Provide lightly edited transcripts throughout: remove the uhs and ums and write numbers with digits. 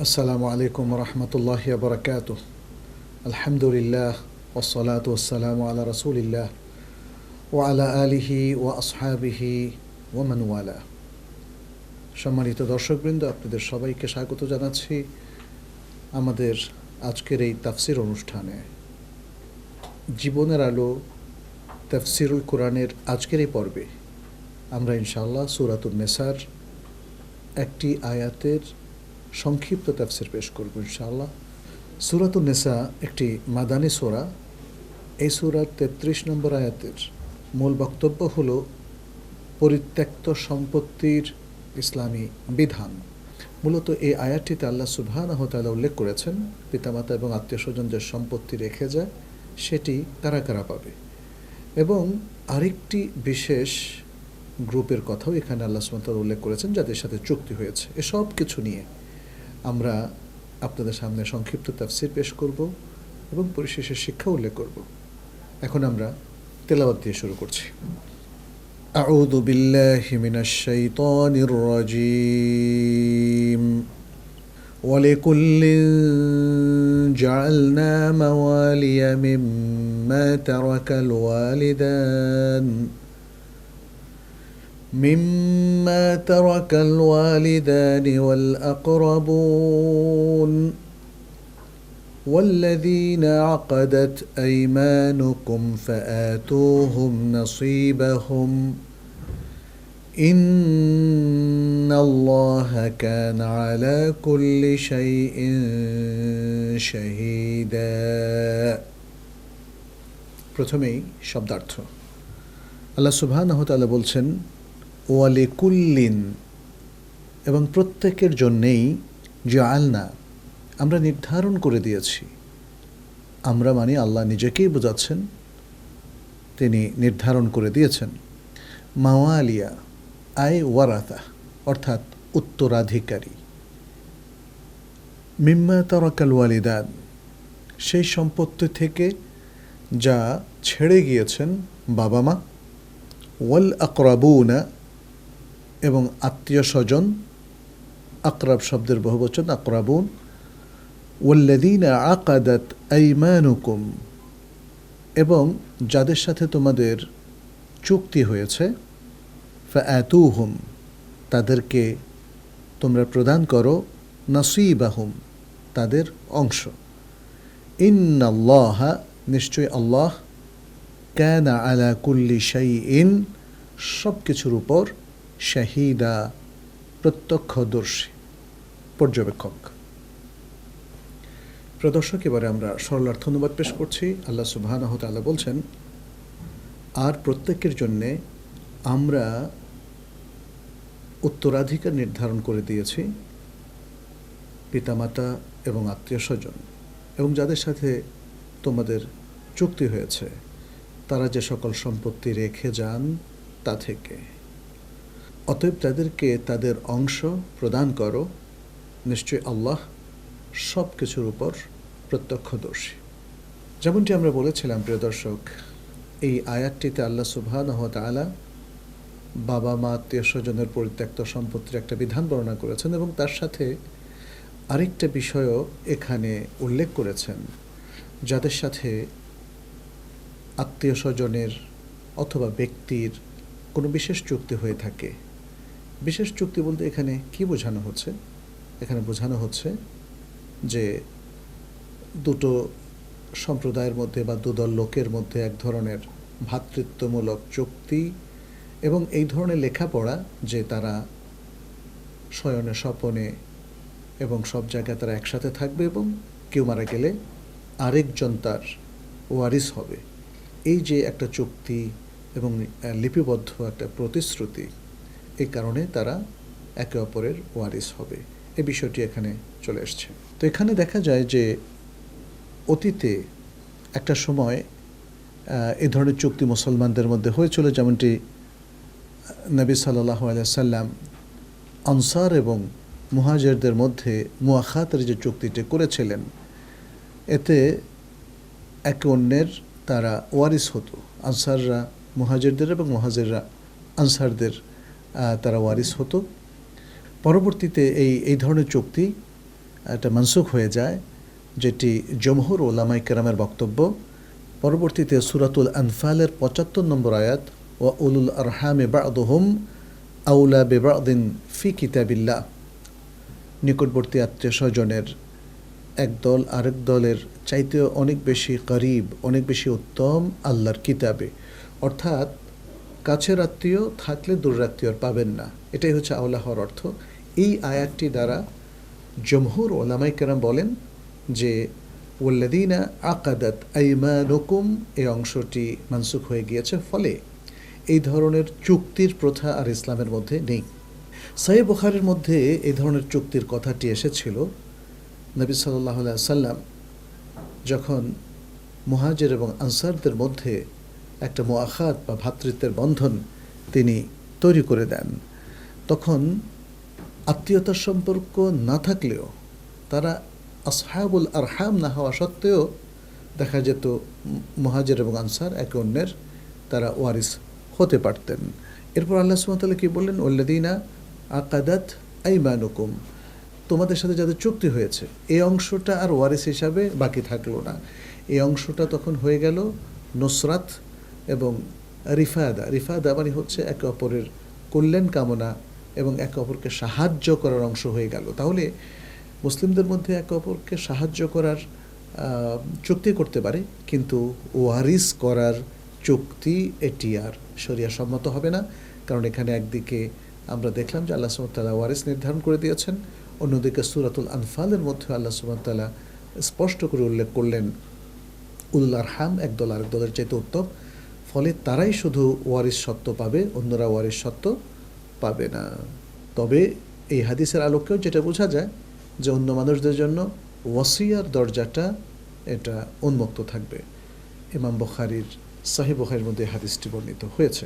আসসালামু আলাইকুম রহমতুল্লাহি ওয়া বারাকাতুহু। আলহামদুলিল্লাহ ওয়াসসালাতু ওয়াসসালামু আলা রাসূলিল্লাহ ওয়া আলা আলিহি ওয়া আসহাবিহি ওয়া মান ওয়ালা। সম্মানিত দর্শকবৃন্দ, আপনাদের সবাইকে স্বাগত জানাচ্ছি আমাদের আজকের এই তাফসির অনুষ্ঠানে। জীবনের আলো তাফসিরুল কোরআনের আজকের এই পর্বে আমরা ইনশাআল্লাহ সূরাতুন নিসার একটি আয়াতের সংক্ষিপ্ত তাফসির পেশ করব ইনশাআল্লাহ। সূরাতুন নিসা একটি মাদানী সূরা। এই সূরার ৩৩ নম্বর আয়াতের মূল বক্তব্য হল পরিত্যক্ত সম্পত্তির ইসলামী বিধান। মূলত এই আয়াতটিতে আল্লাহ সুবহানাহু ওয়া তাআলা উল্লেখ করেছেন পিতামাতা এবং আত্মীয়স্বজন যে সম্পত্তি রেখে যায় সেটি কারা কারা পাবে, এবং আরেকটি বিশেষ গ্রুপের কথাও এখানে আল্লাহ সুবহানাহু ওয়া তাআলা উল্লেখ করেছেন যাদের সাথে চুক্তি হয়েছে। এসব কিছু নিয়ে আমরা আপনাদের সামনে সংক্ষিপ্ত তাফসির পেশ করব এবং পরিশেষে শিক্ষা উল্লেখ করব। এখন আমরা তেলাওয়াত দিয়ে শুরু করছি। আউযু বিল্লাহি মিনাশ শাইতানির রাজীম। ওয়ালিকুল্লিন জাআলনা মাওয়ালিয়া মিম্মা তারাকাল ওয়ালিদান والأقربون والذين عقدت أيمانكم فآتوهم نصيبهم إن الله كان على كل شيء شهيدا। প্রথমেই শব্দার্থ। আল্লাহ সুবহানাহু ওয়া তাআলা বলছেন ওয়ালিকুল্লিন, এবং প্রত্যেকের জন্যেই জাআলনা, আমরা নির্ধারণ করে দিয়েছি। আমরা মানে আল্লাহ নিজেকেই বোঝাচ্ছেন, তিনি নির্ধারণ করে দিয়েছেন। মাওয়ালিয়া আই ওয়ারাথা, অর্থাৎ উত্তরাধিকারী। মিম্মা তারাকাল ওয়ালিদান, সেই সম্পত্তি থেকে যা ছেড়ে গিয়েছেন বাবা মা। ওয়াল আকরাবুনা, এবং আত্মীয় স্বজন। আকরাব শব্দের বহুবচন আকরাবুন। ওয়াল্লাযীনা আকাদাত আইমানুকুম, এবং যাদের সাথে তোমাদের চুক্তি হয়েছে। ফাআতুহুম, তাদেরকে তোমরা প্রদান করো। নাসীবাহুম, তাদের অংশ। ইন্নাল্লাহা, নিশ্চয় আল্লাহ। কানা আলা কুল্লি শাইইন, সব কিছুর উপর। শাহিদা, প্রত্যক্ষদর্শী, পর্যবেক্ষক। প্রদর্শক, এবারে আমরা সরলার্থ অনুবাদ পেশ করছি। আল্লাহ সুবহানাহু ওয়া তাআলা বলছেন, আর প্রত্যেকের জন্যে আমরা উত্তরাধিকার নির্ধারণ করে দিয়েছি পিতামাতা এবং আত্মীয় স্বজন, এবং যাদের সাথে তোমাদের চুক্তি হয়েছে তারা যে সকল সম্পত্তি রেখে যান তা থেকে। অতএব তাদেরকে তাদের অংশ প্রদান করো। নিশ্চয় আল্লাহ সব কিছুর উপর প্রত্যক্ষদর্শী। যেমনটি আমরা বলেছিলাম প্রিয় দর্শক, এই আয়াতটিতে আল্লাহ সুবহানাহু ওয়া তাআলা বাবা মা আত্মীয় স্বজনের পরিত্যক্ত সম্পত্তির একটা বিধান বর্ণনা করেছেন, এবং তার সাথে আরেকটা বিষয়ও এখানে উল্লেখ করেছেন। যাদের সাথে আত্মীয় স্বজনের অথবা ব্যক্তির কোনো বিশেষ চুক্তি হয়ে থাকে। বিশেষ চুক্তি বলতে এখানে কি বোঝানো হচ্ছে? এখানে বোঝানো হচ্ছে যে দুটো সম্প্রদায়ের মধ্যে বা দুদল লোকের মধ্যে এক ধরনের ভ্রাতৃত্বমূলক চুক্তি, এবং এই ধরনের লেখাপড়া যে তারা শয়নে স্বপনে এবং সব জায়গায় তারা একসাথে থাকবে, এবং কেউ মারা গেলে আরেকজন তার ওয়ারিস হবে। এই যে একটা চুক্তি এবং লিপিবদ্ধ একটা প্রতিশ্রুতি, এই কারণে তারা একে অপরের ওয়ারিস হবে, এই বিষয়টি এখানে চলে আসছে। তো এখানে দেখা যায় যে অতীতে একটা সময় এই ধরনের চুক্তি মুসলমানদের মধ্যে হয়েছিল, যেমনটি নবী সাল্লাল্লাহু আলাইহি সাল্লাম আনসার এবং মুহাজিরদের মধ্যে মুআখাতের যে চুক্তিটি করেছিলেন, এতে একে অন্যের তারা ওয়ারিস হতো। আনসাররা মুহাজিরদের এবং মুহাজিররা আনসারদের তারা ওয়ারিস হতো। পরবর্তীতে এই ধরনের চুক্তি এটা মানসুখ হয়ে যায়, যেটি জমহুর উলামায়ে কেরামের বক্তব্য। পরবর্তীতে সূরাতুল আনফালের ৭৫ নম্বর আয়াত, ওয়া উলুল আরহামে বা'দুহুম আউলা বিবা'দিন ফি কিতাবিল্লাহ, নিকটবর্তী আত্মীয় স্বজনের একদল আরেক দলের চাইতেও অনেক বেশি করিব, অনেক বেশি উত্তম আল্লাহর কিতাবে। অর্থাৎ কাছের আত্মীয় থাকলে দূরের আত্মীয় পাবেন না, এটাই হচ্ছে আওলা হওয়ার অর্থ। এই আয়াতটি দ্বারা জমহুর উলামায়ে কেরাম বলেন যে ওয়াল্লাযীনা আকাদাত আইমানুকুম, এই অংশটি মানসুখ হয়ে গিয়েছে, ফলে এই ধরনের চুক্তির প্রথা আর ইসলামের মধ্যে নেই। সহিহ বুখারীর মধ্যে এই ধরনের চুক্তির কথাটি এসেছিল। নবী সাল্লাল্লাহু আলাইহি ওয়াসাল্লাম যখন মুহাজির এবং আনসারদের মধ্যে একটা মুআখাত বা ভ্রাতৃত্বের বন্ধন তিনি তৈরি করে দেন, তখন আত্মীয়তার সম্পর্ক না থাকলেও তারা আসহাবুল আরহাম না হওয়া সত্ত্বেও দেখা যেত মুহাজির এবং আনসার একে অন্যের তারা ওয়ারিস হতে পারতেন। এরপর আল্লাহ সুবহানাহু ওয়া তাআলা কি বললেন, ওয়াল্লাযীনা আকাদাত আইমানুকুম, তোমাদের সাথে যাদের চুক্তি হয়েছে, এই অংশটা আর ওয়ারিস হিসাবে বাকি থাকলো না। এই অংশটা তখন হয়ে গেল নুসরাত এবং রিফাদা। রিফাদা মানে হচ্ছে একে অপরের কল্যাণ কামনা এবং একে অপরকে সাহায্য করার অংশ হয়ে গেল। তাহলে মুসলিমদের মধ্যে একে অপরকে সাহায্য করার চুক্তি করতে পারে, কিন্তু ওয়ারিস করার চুক্তি এটি আর শরিয়া সম্মত হবে না। কারণ এখানে একদিকে আমরা দেখলাম যে আল্লাহ সুবহানাহু ওয়া তাআলা ওয়ারিস নির্ধারণ করে দিয়েছেন, অন্যদিকে সূরাতুল আনফালের মধ্যে আল্লাহ সুবহানাহু ওয়া তাআলা স্পষ্ট করে উল্লেখ করলেন উলুল আরহাম একদল আরেক দলের চাইতে উত্তম, ফলে তারাই শুধু ওয়ারিস সত্ত্ব পাবে, অন্যরা ওয়ারিস সত্ত্ব পাবে না। তবে এই হাদিসের আলোকেও যেটা বোঝা যায় যে অন্য মানুষদের জন্য ওয়াসিয়ার দরজাটা এটা উন্মুক্ত থাকবে। ইমাম বুখারীর সহিহ বুখারীর মধ্যে হাদিসটি বর্ণিত হয়েছে।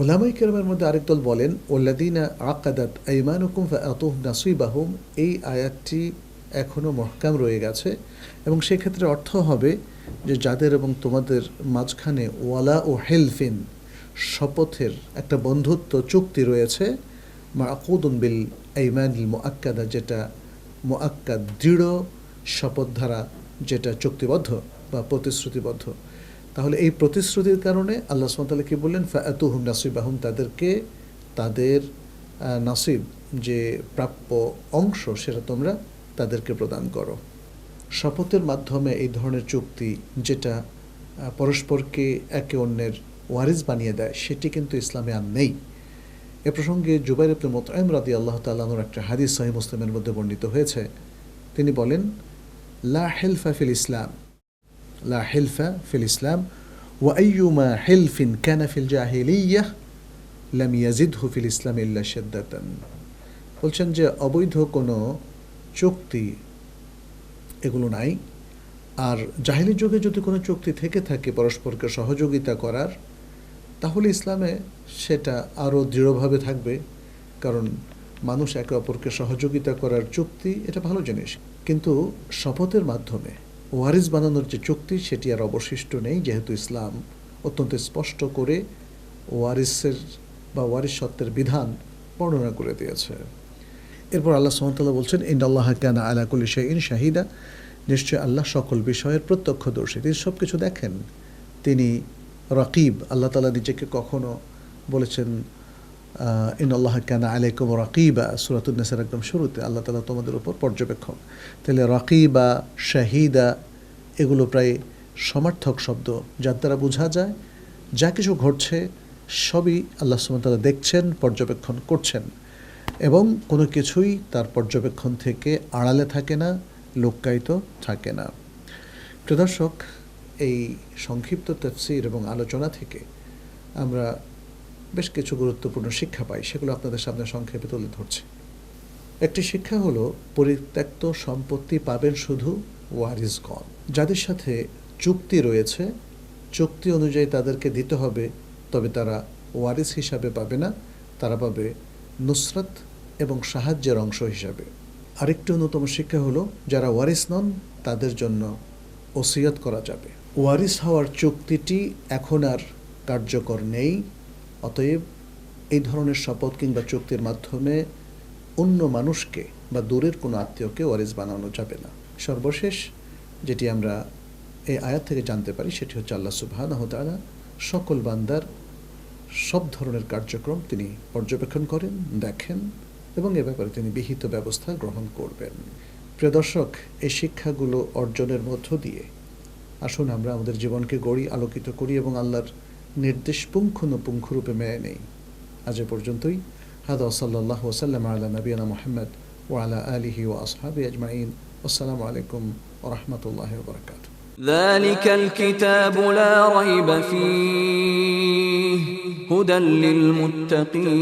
উলামায়ে কেরামের মধ্যে আরেক দল বলেন, ওয়াল্লাযীনা আকাদাত আইমানুকুম ফাআতুহুম নাসিবাহুম, এই আয়াতটি এখনও মহকাম রয়ে গেছে এবং সেক্ষেত্রে অর্থ হবে যে যাদের এবং তোমাদের মাঝখানে ওয়ালা ও হেলফিন, শপথের একটা বন্ধুত্ব চুক্তি রয়েছে, মাকুদুন বিল আইমানিল মুআক্কাদা, যেটা মুআক্কাদ দৃঢ় শপথ ধারা, যেটা চুক্তিবদ্ধ বা প্রতিশ্রুতিবদ্ধ। তাহলে এই প্রতিশ্রুতির কারণে আল্লাহ সুবহানাহু ওয়া তাআলা কি বললেন, ফাআতুহুম নাসিবাহুম, তাদেরকে তাদের নাসিব যে প্রাপ্য অংশ সেটা তোমরা তাদেরকে প্রদান করো। শপথের মাধ্যমে এই ধরনের চুক্তি যেটা পরস্পরকে একে অন্যের ওয়ারিস বানিয়ে দেয়, সেটি কিন্তু ইসলামে আর নেই। এ প্রসঙ্গে জুবাইর ইবনে মুতঈম রাদিয়াল্লাহু তাআলা আনহুর একটা হাদিস সহিহ মুসলিমের মধ্যে বর্ণিত হয়েছে। তিনি বলেন, লা হিলফা ফিল ইসলাম, লা হিলফা ফিল ইসলাম ওয়া আইয়ুমা হিলফিন কানা ফিল জাহিলিয়াহ লাম ইয়াজিদহু ফিল ইসলাম ইল্লা শিদ্দাতান। বলছেন যে অবৈধ কোনো চুক্তি এগুলো নাই। আর জাহিলি যুগে যদি কোনো চুক্তি থেকে থাকে পরস্পরকে সহযোগিতা করার, তাহলে ইসলামে সেটা আরও দৃঢ়ভাবে থাকবে। কারণ মানুষ একে অপরকে সহযোগিতা করার চুক্তি এটা ভালো জিনিস, কিন্তু শপথের মাধ্যমে ওয়ারিস বানানোর যে চুক্তি সেটি আর অবশিষ্ট নেই, যেহেতু ইসলাম অত্যন্ত স্পষ্ট করে ওয়ারিসের বা ওয়ারিস সত্ত্বের বিধান বর্ণনা করে দিয়েছে। এরপর আল্লাহ সুবহানাহু ওয়া তাআলা বলছেন, ইন্নাল্লাহা কানা আলা কুল্লি শাইইন শাহিদা, নিশ্চয় আল্লাহ সকল বিষয়ের প্রত্যক্ষদর্শী, তিনি সব কিছু দেখেন, তিনি রাকিব। আল্লাহ তাআলা নিজেকে কখনো বলেছেন ইন্নাল্লাহা কানা আলাইকুম রাকিবা, সূরাতুন নিসার একদম শুরুতে আল্লাহ তাআলা তোমাদের উপর পর্যবেক্ষক। তাহলে রাকিবা, শাহিদা এগুলো প্রায় সমার্থক শব্দ, যার দ্বারা বোঝা যায় যা কিছু ঘটছে সবই আল্লাহ সুবহানাহু ওয়া তাআলা দেখছেন, পর্যবেক্ষণ করছেন এবং কোনো কিছুই তার পর্যবেক্ষণ থেকে আড়ালে থাকে না, লুক্কায়িত থাকে না। প্রিয় দর্শক, এই সংক্ষিপ্ত তাফসীর এবং আলোচনা থেকে আমরা বেশ কিছু গুরুত্বপূর্ণ শিক্ষা পাই, সেগুলো আপনাদের সামনে সংক্ষেপে তুলে ধরছি। একটি শিক্ষা হলো, পরিত্যক্ত সম্পত্তি পাবেন শুধু ওয়ারিসগণ। যাদের সাথে চুক্তি রয়েছে, চুক্তি অনুযায়ী তাদেরকে দিতে হবে, তবে তারা ওয়ারিস হিসাবে পাবে না, তারা পাবে নুসরাত এবং সাহায্যের অংশ হিসাবে। আরেকটি অন্যতম শিক্ষা হলো, যারা ওয়ারিস নন তাদের জন্য ওসিয়ত করা যাবে। ওয়ারিস হওয়ার চুক্তিটি এখন আর কার্যকর নেই, অতএব এই ধরনের শপথ কিংবা চুক্তির মাধ্যমে অন্য মানুষকে বা দূরের কোনো আত্মীয়কে ওয়ারিস বানানো যাবে না। সর্বশেষ যেটি আমরা এই আয়াত থেকে জানতে পারি সেটি হচ্ছে আল্লাহ সুবহানাহু ওয়া তাআলা সকল বান্দার সব ধরনের কার্যক্রম তিনি পর্যবেক্ষণ করেন, দেখেন এবং এ ব্যাপারে তিনি বিহিত ব্যবস্থা গ্রহণ করবেন। প্রিয় দর্শক, এই শিক্ষাগুলো অর্জনের মধ্য দিয়ে আসুন আমরা আমাদের জীবনকে গড়ি, আলোকিত করি এবং আল্লাহর নির্দেশ পুঙ্খানুপুঙ্খরূপে মেনে নেই। আজ এ পর্যন্তই। হাদা সাল্লাল্লাহু ওয়াসাল্লাম আলা নবিয়ানা মুহাম্মদ ওয়া আলা আলিহি ওয়া আসহাবিহি আজমাইন। আসসালামু আলাইকুম ওয়া রাহমাতুল্লাহি ওয়া বারাকাতুহু। ذلك الكتاب لا ريب فيه هدى للمتقين